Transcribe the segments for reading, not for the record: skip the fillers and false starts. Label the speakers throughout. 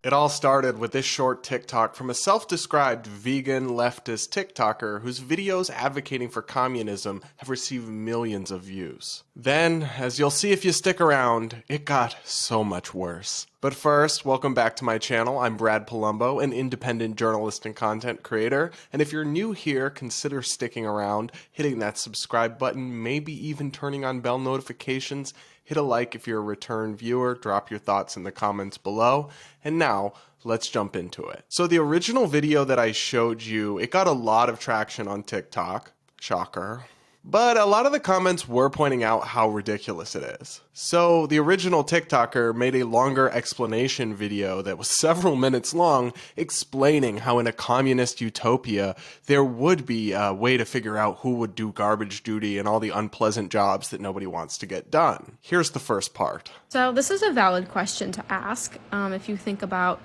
Speaker 1: It all started with this short TikTok from a self-described vegan leftist TikToker whose videos advocating for communism have received millions of views. Then, as you'll see if you stick around, it got so much worse. But first, welcome back to my channel. I'm Brad Polumbo, an independent journalist and content creator, and if you're new here, consider sticking around, hitting that subscribe button, maybe even turning on bell notifications. Hit a like if you're a return viewer, drop your thoughts in the comments below, and now, let's jump into it. So the original video that I showed you, it got a lot of traction on TikTok. Shocker. But a lot of the comments were pointing out how ridiculous it is. So the original TikToker made a longer explanation video that was several minutes long explaining how in a communist utopia there would be a way to figure out who would do garbage duty and all the unpleasant jobs that nobody wants to get done. Here's the first part.
Speaker 2: So this is a valid question to ask if you think about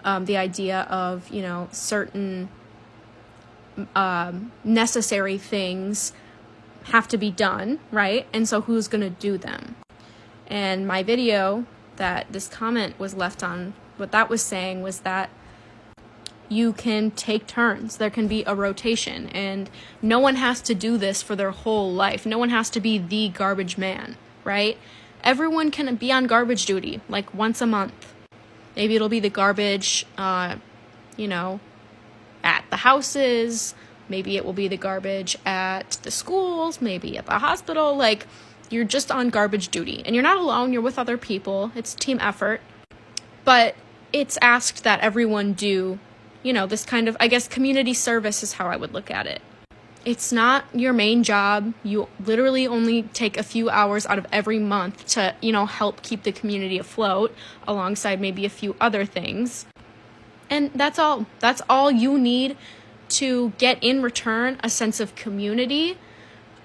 Speaker 2: the idea of, certain necessary things have to be done, right? And so who's going to do them? And my video that this comment was left on, what that was saying was that you can take turns. There can be a rotation, and no one has to do this for their whole life. No one has to be the garbage man, right? Everyone can be on garbage duty, like once a month. Maybe it'll be the garbage, at the houses. Maybe it will be the garbage at the schools, maybe at the hospital. Like, you're just on garbage duty. And you're not alone, you're with other people. It's a team effort. But it's asked that everyone do, this kind of, I guess, community service is how I would look at it. It's not your main job. You literally only take a few hours out of every month to, help keep the community afloat alongside maybe a few other things. And that's all. That's all you need to get in return a sense of community,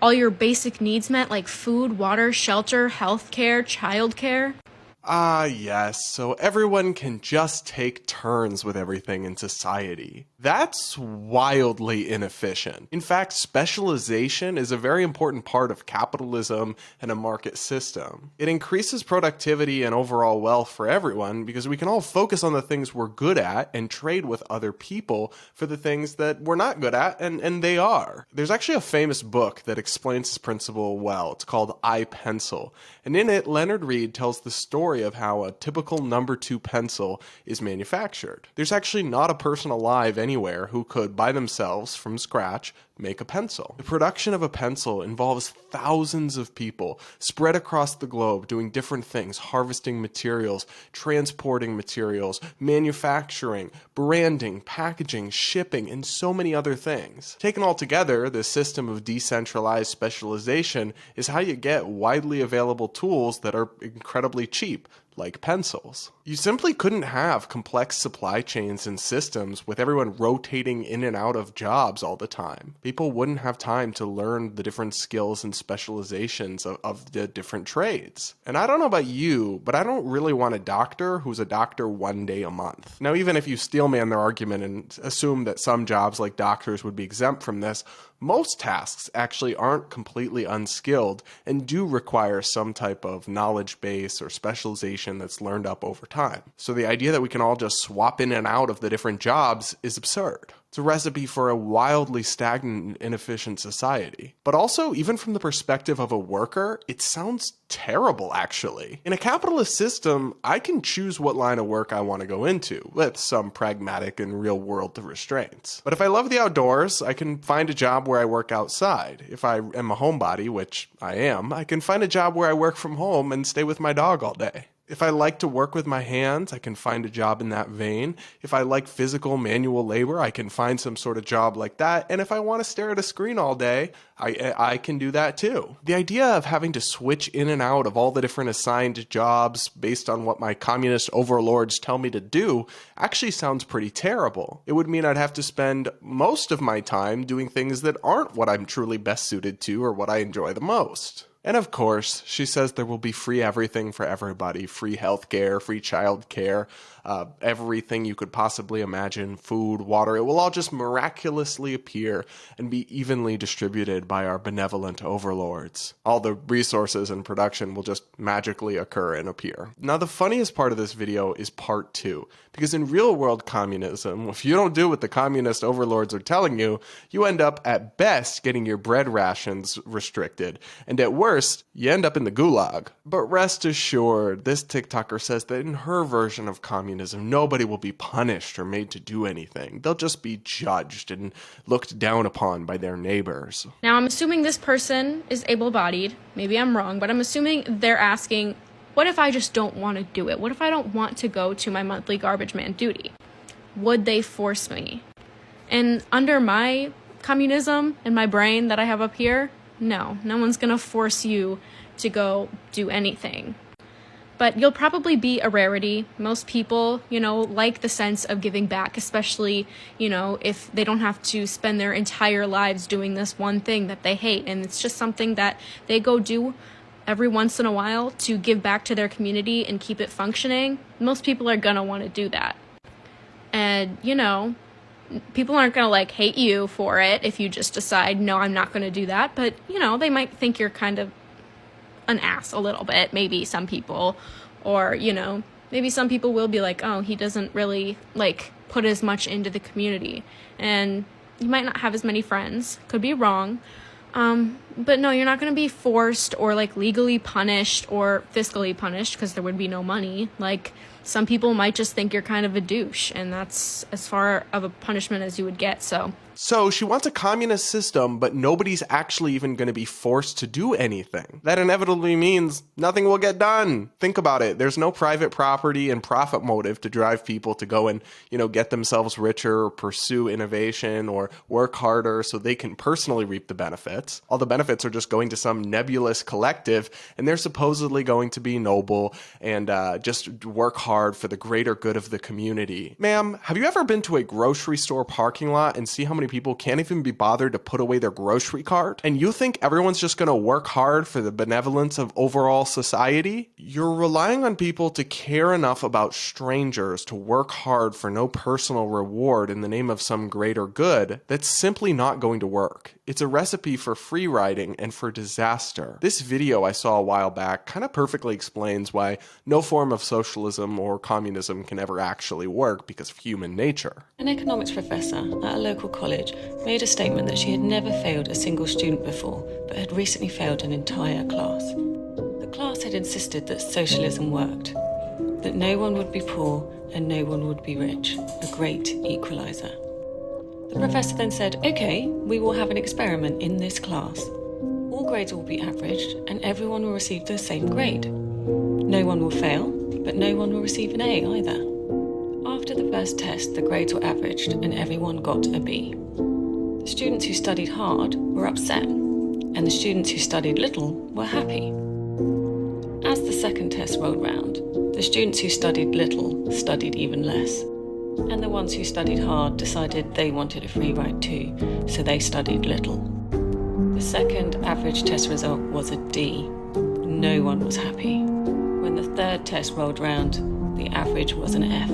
Speaker 2: all your basic needs met like food, water, shelter, healthcare, childcare.
Speaker 1: Ah, yes, so everyone can just take turns with everything in society. That's wildly inefficient. In fact, specialization is a very important part of capitalism and a market system. It increases productivity and overall wealth for everyone because we can all focus on the things we're good at and trade with other people for the things that we're not good at, and they are. There's actually a famous book that explains this principle well. It's called I, Pencil, and in it, Leonard Read tells the story of how a typical number 2 pencil is manufactured. There's actually not a person alive anywhere who could, by themselves, from scratch, make a pencil. The production of a pencil involves thousands of people spread across the globe doing different things, harvesting materials, transporting materials, manufacturing, branding, packaging, shipping, and so many other things. Taken all together, this system of decentralized specialization is how you get widely available tools that are incredibly cheap, like pencils. You simply couldn't have complex supply chains and systems with everyone rotating in and out of jobs all the time. People wouldn't have time to learn the different skills and specializations of the different trades. And I don't know about you, but I don't really want a doctor who's a doctor one day a month. Now, even if you steelman their argument and assume that some jobs like doctors would be exempt from this, most tasks actually aren't completely unskilled and do require some type of knowledge base or specialization that's learned up over time. So the idea that we can all just swap in and out of the different jobs is absurd. It's a recipe for a wildly stagnant and inefficient society. But also, even from the perspective of a worker, it sounds terrible, actually. In a capitalist system, I can choose what line of work I want to go into, with some pragmatic and real-world restraints. But if I love the outdoors, I can find a job where I work outside. If I am a homebody, which I am, I can find a job where I work from home and stay with my dog all day. If I like to work with my hands, I can find a job in that vein. If I like physical manual labor, I can find some sort of job like that. And if I want to stare at a screen all day, I can do that too. The idea of having to switch in and out of all the different assigned jobs based on what my communist overlords tell me to do actually sounds pretty terrible. It would mean I'd have to spend most of my time doing things that aren't what I'm truly best suited to or what I enjoy the most. And of course, she says there will be free everything for everybody, free healthcare, free childcare, everything you could possibly imagine, food, water. It will all just miraculously appear and be evenly distributed by our benevolent overlords. All the resources and production will just magically occur and appear. Now, the funniest part of this video is part 2, because in real world communism, if you don't do what the communist overlords are telling you, you end up at best getting your bread rations restricted, and at worst, you end up in the gulag. But rest assured, this TikToker says that in her version of communism, nobody will be punished or made to do anything. They'll just be judged and looked down upon by their neighbors.
Speaker 2: Now, I'm assuming this person is able-bodied. Maybe I'm wrong, but I'm assuming they're asking, what if I just don't want to do it? What if I don't want to go to my monthly garbage man duty? Would they force me? And under my communism and my brain that I have up here, no one's gonna force you to go do anything. But you'll probably be a rarity. Most people, like the sense of giving back, especially, if they don't have to spend their entire lives doing this one thing that they hate. And it's just something that they go do every once in a while to give back to their community and keep it functioning. Most people are gonna want to do that. And, people aren't gonna hate you for it if you just decide, no, I'm not gonna do that. But, they might think you're kind of an ass a little bit, maybe some people, or maybe some people will be like, oh, he doesn't really put as much into the community, and you might not have as many friends, could be wrong, but no, you're not going to be forced or legally punished or fiscally punished, because there would be no money. Some people might just think you're kind of a douche, and that's as far of a punishment as you would get.
Speaker 1: So she wants a communist system, but nobody's actually even going to be forced to do anything. That inevitably means nothing will get done. Think about it. There's no private property and profit motive to drive people to go and, get themselves richer or pursue innovation or work harder so they can personally reap the benefits. All the benefits are just going to some nebulous collective, and they're supposedly going to be noble and just work hard for the greater good of the community. Ma'am, have you ever been to a grocery store parking lot and see how many people can't even be bothered to put away their grocery cart? And you think everyone's just going to work hard for the benevolence of overall society? You're relying on people to care enough about strangers to work hard for no personal reward in the name of some greater good. That's simply not going to work. It's a recipe for free riding and for disaster. This video I saw a while back kind of perfectly explains why no form of socialism or communism can ever actually work because of human nature.
Speaker 3: An economics professor at a local college made a statement that she had never failed a single student before, but had recently failed an entire class. The class had insisted that socialism worked, that no one would be poor and no one would be rich, a great equalizer. The professor then said, okay, we will have an experiment in this class. All grades will be averaged and everyone will receive the same grade. No one will fail, but no one will receive an A either. After the first test, the grades were averaged and everyone got a B. The students who studied hard were upset, and the students who studied little were happy. As the second test rolled round, the students who studied little studied even less, and the ones who studied hard decided they wanted a free ride too, so they studied little. The second average test result was a D. No one was happy. When the third test rolled round, the average was an F.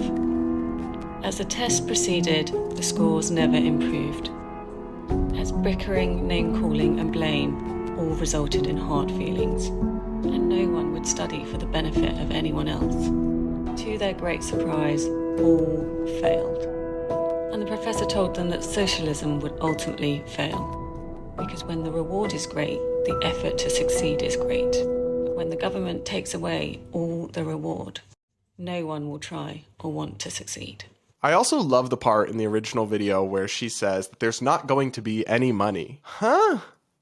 Speaker 3: As the test proceeded, the scores never improved, as bickering, name-calling and blame all resulted in hard feelings, and no one would study for the benefit of anyone else. To their great surprise, all failed. And the professor told them that socialism would ultimately fail, because when the reward is great, the effort to succeed is great. But when the government takes away all the reward, no one will try or want to succeed.
Speaker 1: I also love the part in the original video where she says that there's not going to be any money. Huh?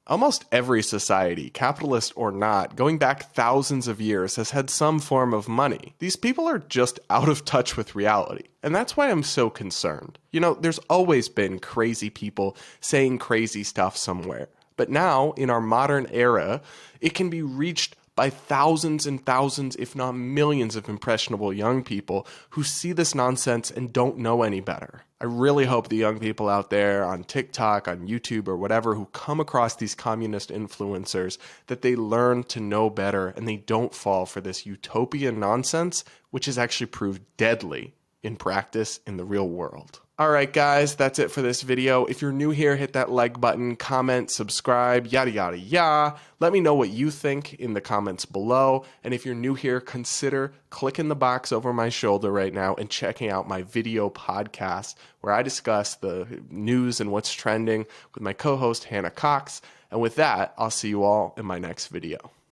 Speaker 1: Almost every society, capitalist or not, going back thousands of years, has had some form of money. These people are just out of touch with reality. And that's why I'm so concerned. There's always been crazy people saying crazy stuff somewhere. But now, in our modern era, it can be reached by thousands and thousands, if not millions of impressionable young people who see this nonsense and don't know any better. I really hope the young people out there on TikTok, on YouTube, or whatever who come across these communist influencers, that they learn to know better and they don't fall for this utopian nonsense, which has actually proved deadly in practice in the real world. Alright guys, that's it for this video. If you're new here, hit that like button, comment, subscribe, yada yada yada. Let me know what you think in the comments below. And if you're new here, consider clicking the box over my shoulder right now and checking out my video podcast where I discuss the news and what's trending with my co-host Hannah Cox. And with that, I'll see you all in my next video.